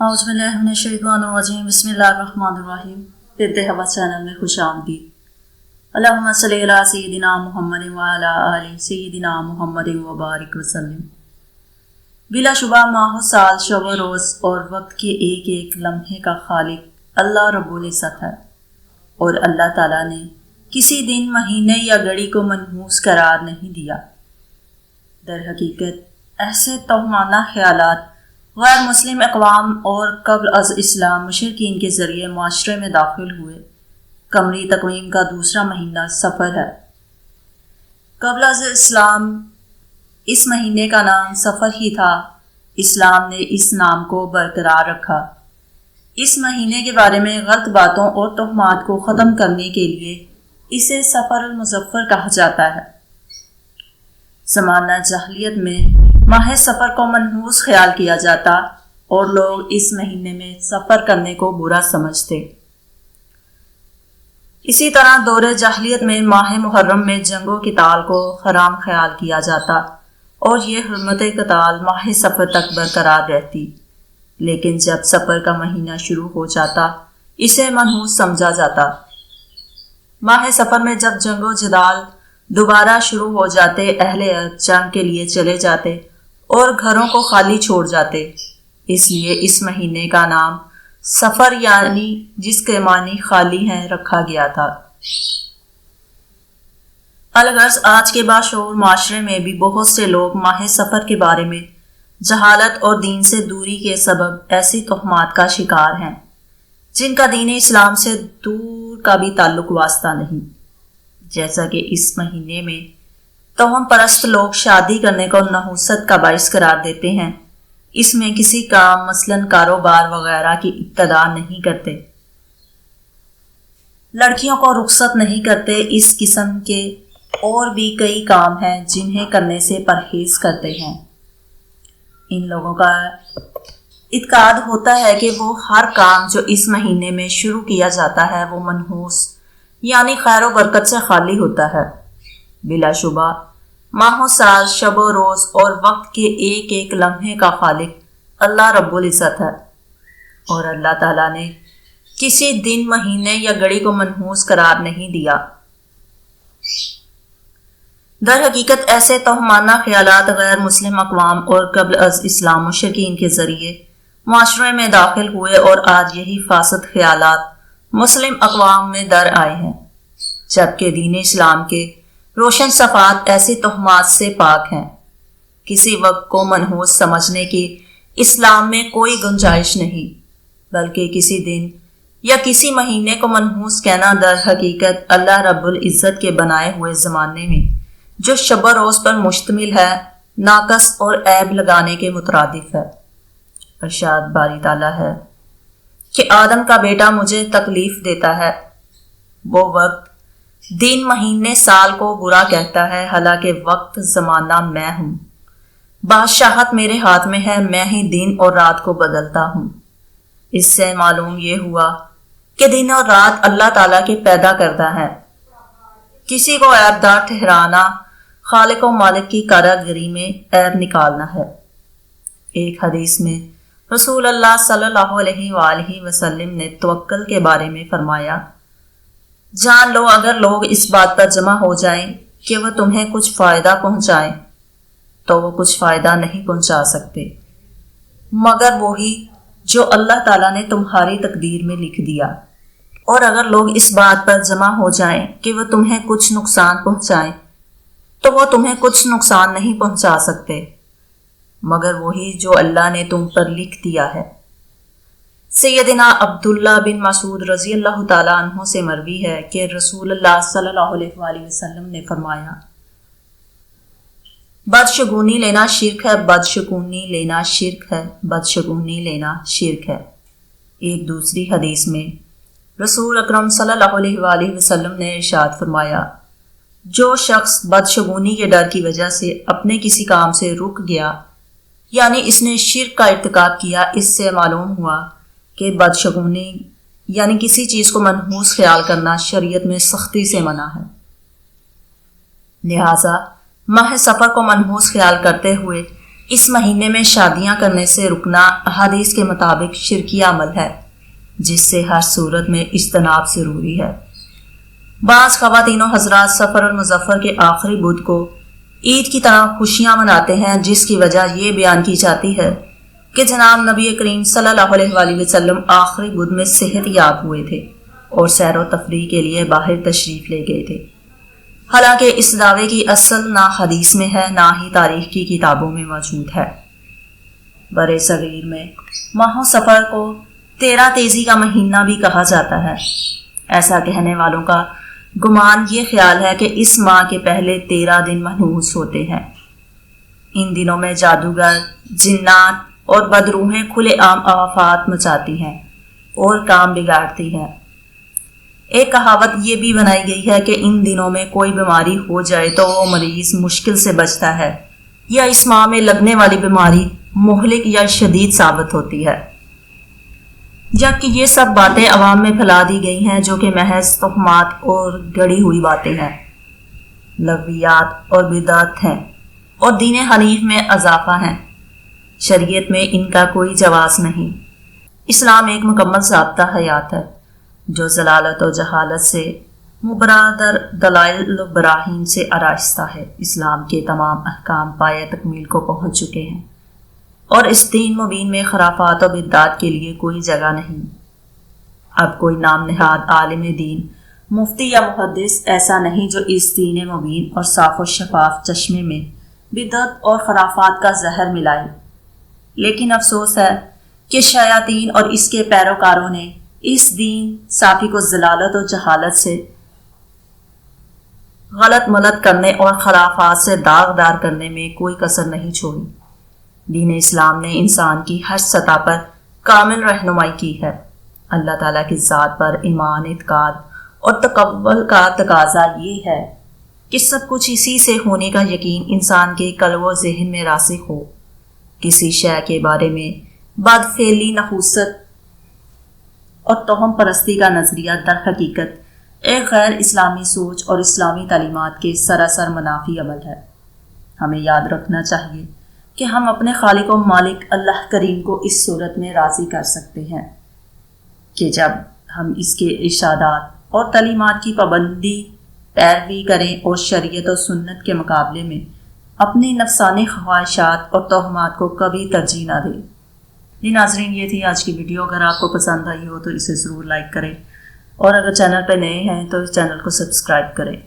اعوذ باللہ من الشیطان الرجیم بسم اللہ الرحمن الرحیم پھرتے ہوا چینل میں خوش آمدید۔ اللہم صلی علی سیدنا محمد وعلی آل سیدنا محمد وبارک وسلم۔ بلا شبہ ماہ و سال، شب و روز اور وقت کے ایک ایک لمحے کا خالق اللہ رب العزت ہے، اور اللہ تعالیٰ نے کسی دن، مہینے یا گھڑی کو منحوس قرار نہیں دیا۔ در حقیقت ایسے توہمانہ خیالات غیر مسلم اقوام اور قبل از اسلام مشرکین کے ذریعے معاشرے میں داخل ہوئے۔ قمری تقویم کا دوسرا مہینہ صفر ہے۔ قبل از اسلام اس مہینے کا نام صفر ہی تھا۔ اسلام نے اس نام کو برقرار رکھا۔ اس مہینے کے بارے میں غلط باتوں اور تہمات کو ختم کرنے کے لیے اسے صفر المظفر کہا جاتا ہے۔ زمانہ جاہلیت میں ماہ سفر کو منحوس خیال کیا جاتا اور لوگ اس مہینے میں سفر کرنے کو برا سمجھتے۔ اسی طرح دور جاہلیت میں ماہ محرم میں جنگ و قتال کو حرام خیال کیا جاتا اور یہ حرمت قتال ماہ سفر تک برقرار رہتی، لیکن جب سفر کا مہینہ شروع ہو جاتا اسے منحوس سمجھا جاتا۔ ماہ سفر میں جب جنگ و جدال دوبارہ شروع ہو جاتے، اہل ارض جنگ کے لیے چلے جاتے اور گھروں کو خالی چھوڑ جاتے، اس لیے اس مہینے کا نام سفر یعنی جس کے معنی خالی ہیں رکھا گیا تھا۔ الغرض آج کے باشعور معاشرے میں بھی بہت سے لوگ ماہ سفر کے بارے میں جہالت اور دین سے دوری کے سبب ایسی تہمات کا شکار ہیں جن کا دین اسلام سے دور کا بھی تعلق واسطہ نہیں۔ جیسا کہ اس مہینے میں توہم پرست لوگ شادی کرنے کو نحوست کا باعث قرار دیتے ہیں، اس میں کسی کام مثلاً کاروبار وغیرہ کی ابتدا نہیں کرتے، لڑکیوں کو رخصت نہیں کرتے، اس قسم کے اور بھی کئی کام ہیں جنہیں کرنے سے پرہیز کرتے ہیں۔ ان لوگوں کا اعتقاد ہوتا ہے کہ وہ ہر کام جو اس مہینے میں شروع کیا جاتا ہے وہ منحوس یعنی خیر و برکت سے خالی ہوتا ہے۔ بلا شبہ ماہ و سال، شب و روز اور وقت کے ایک ایک لمحے کا خالق اللہ رب العزت ہے، اور اللہ تعالیٰ نے کسی دن، مہینے یا گھڑی کو منحوس قرار نہیں دیا۔ در حقیقت ایسے توہمانہ خیالات غیر مسلم اقوام اور قبل از اسلام مشرکین کے ذریعے معاشرے میں داخل ہوئے، اور آج یہی فاسد خیالات مسلم اقوام میں در آئے ہیں، جبکہ دین اسلام کے روشن صفات ایسی تہمات سے پاک ہیں۔ کسی وقت کو منحوس سمجھنے کی اسلام میں کوئی گنجائش نہیں، بلکہ کسی دن یا کسی مہینے کو منحوس کہنا در حقیقت اللہ رب العزت کے بنائے ہوئے زمانے میں جو شب و روز پر مشتمل ہے ناقص اور عیب لگانے کے مترادف ہے۔ ارشاد باری تعالیٰ ہے کہ آدم کا بیٹا مجھے تکلیف دیتا ہے، وہ وقت دن، مہینے، سال کو برا کہتا ہے، حالانکہ وقت، زمانہ میں ہوں، بادشاہت میرے ہاتھ میں ہے، میں ہی دن اور رات کو بدلتا ہوں۔ اس سے معلوم یہ ہوا کہ دن اور رات اللہ تعالیٰ کے پیدا کردہ ہے۔ کسی کو عیب دار ٹھہرانا خالق و مالک کی کاراگری میں عیب نکالنا ہے۔ ایک حدیث میں رسول اللہ صلی اللہ علیہ وآلہ وسلم نے توکل کے بارے میں فرمایا، جان لو اگر لوگ اس بات پر جمع ہو جائیں کہ وہ تمہیں کچھ فائدہ پہنچائیں تو وہ کچھ فائدہ نہیں پہنچا سکتے مگر وہی جو اللہ تعالیٰ نے تمہاری تقدیر میں لکھ دیا، اور اگر لوگ اس بات پر جمع ہو جائیں کہ وہ تمہیں کچھ نقصان پہنچائیں تو وہ تمہیں کچھ نقصان نہیں پہنچا سکتے مگر وہی جو اللہ نے تم پر لکھ دیا ہے۔ سیدنا عبداللہ بن مسعود رضی اللہ تعالیٰ عنہ سے مروی ہے کہ رسول اللہ صلی اللہ علیہ وآلہ وسلم نے فرمایا، بدشگونی لینا شرک ہے، بدشگونی لینا شرک ہے، بدشگونی لینا شرک ہے۔ ایک دوسری حدیث میں رسول اکرم صلی اللہ علیہ وآلہ وسلم نے ارشاد فرمایا، جو شخص بدشگونی کے ڈر کی وجہ سے اپنے کسی کام سے رک گیا یعنی اس نے شرک کا ارتکاب کیا، اس سے معلوم ہوا کہ بدشگونی یعنی کسی چیز کو منحوس خیال کرنا شریعت میں سختی سے منع ہے۔ لہٰذا ماہ سفر کو منحوس خیال کرتے ہوئے اس مہینے میں شادیاں کرنے سے رکنا احادیث کے مطابق شرکی عمل ہے، جس سے ہر صورت میں اجتناب ضروری ہے۔ بعض خواتین و حضرات سفر المظفر کے آخری بدھ کو عید کی طرح خوشیاں مناتے ہیں، جس کی وجہ یہ بیان کی جاتی ہے کہ جناب نبی کریم صلی اللہ علیہ وآلہ وسلم آخری بدھ میں صحت یاب ہوئے تھے اور سیر و تفریح کے لیے باہر تشریف لے گئے تھے۔ حالانکہ اس دعوے کی اصل نہ حدیث میں ہے، نہ ہی تاریخ کی کتابوں میں موجود ہے۔ برِ صغیر میں ماہ سفر کو 13 تیزی کا مہینہ بھی کہا جاتا ہے۔ ایسا کہنے والوں کا گمان یہ خیال ہے کہ اس ماہ کے پہلے 13 دن منحوس ہوتے ہیں۔ ان دنوں میں جادوگر، جنات اور بدروحیں کھلے عام آفات مچاتی ہیں اور کام بگاڑتی ہیں۔ ایک کہاوت یہ بھی بنائی گئی ہے کہ ان دنوں میں کوئی بیماری ہو جائے تو وہ مریض مشکل سے بچتا ہے، یا اس ماہ میں لگنے والی بیماری مہلک یا شدید ثابت ہوتی ہے۔ جبکہ یہ سب باتیں عوام میں پھیلا دی گئی ہیں جو کہ محض تہمات اور گڑی ہوئی باتیں ہیں، لغویات اور بدعت ہیں اور دین حنیف میں اضافہ ہیں۔ شریعت میں ان کا کوئی جواز نہیں۔ اسلام ایک مکمل ضابطہ حیات ہے جو ضلالت و جہالت سے مبرادر دلائل و براہین سے آراستہ ہے۔ اسلام کے تمام احکام پایہ تکمیل کو پہنچ چکے ہیں اور اس دین مبین میں خرافات و بدعات کے لیے کوئی جگہ نہیں۔ اب کوئی نام نہاد عالم دین، مفتی یا محدث ایسا نہیں جو اس دین مبین اور صاف و شفاف چشمے میں بدعت اور خرافات کا زہر ملائے۔ لیکن افسوس ہے کہ شیاطین اور اس کے پیروکاروں نے اس دین صافی کو ضلالت و جہالت سے غلط ملت کرنے اور خرافات سے داغدار کرنے میں کوئی کسر نہیں چھوڑی۔ دین اسلام نے انسان کی ہر سطح پر کامل رہنمائی کی ہے۔ اللہ تعالیٰ کی ذات پر ایمان، اعتقاد اور تقول کا تقاضا یہ ہے کہ سب کچھ اسی سے ہونے کا یقین انسان کے قلب و ذہن میں راسخ ہو۔ کسی شے کے بارے میں بد فعلی، نحوست اور توہم پرستی کا نظریہ در حقیقت ایک غیر اسلامی سوچ اور اسلامی تعلیمات کے سراسر منافی عمل ہے۔ ہمیں یاد رکھنا چاہیے کہ ہم اپنے خالق و مالک اللہ کریم کو اس صورت میں راضی کر سکتے ہیں کہ جب ہم اس کے ارشادات اور تعلیمات کی پابندی پیروی کریں اور شریعت و سنت کے مقابلے میں اپنی نفسانی خواہشات اور توہمات کو کبھی ترجیح نہ دیں۔ جی ناظرین، یہ تھی آج کی ویڈیو۔ اگر آپ کو پسند آئی ہو تو اسے ضرور لائک کریں، اور اگر چینل پہ نئے ہیں تو اس چینل کو سبسکرائب کریں۔